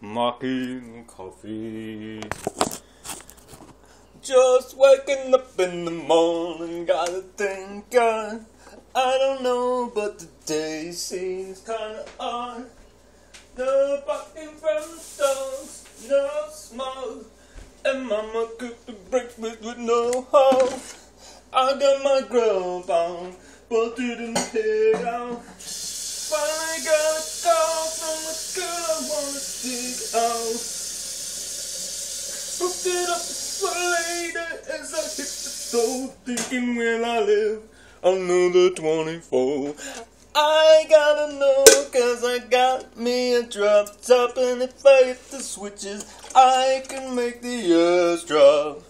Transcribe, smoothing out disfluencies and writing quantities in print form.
Mocking coffee. Just waking up in the morning, gotta thank God. I don't know, but the day seems kinda odd. No barking from the dogs, no smoke, and mama cooked the breakfast with no hope. I got my grub on, but didn't head out. Finally got a call from the girl I wanna dig out. Hooked it up for later as I hit the door, thinking will I live another 24. I gotta know, cause I got me a drop top, and if I hit the switches, I can make the earth drop.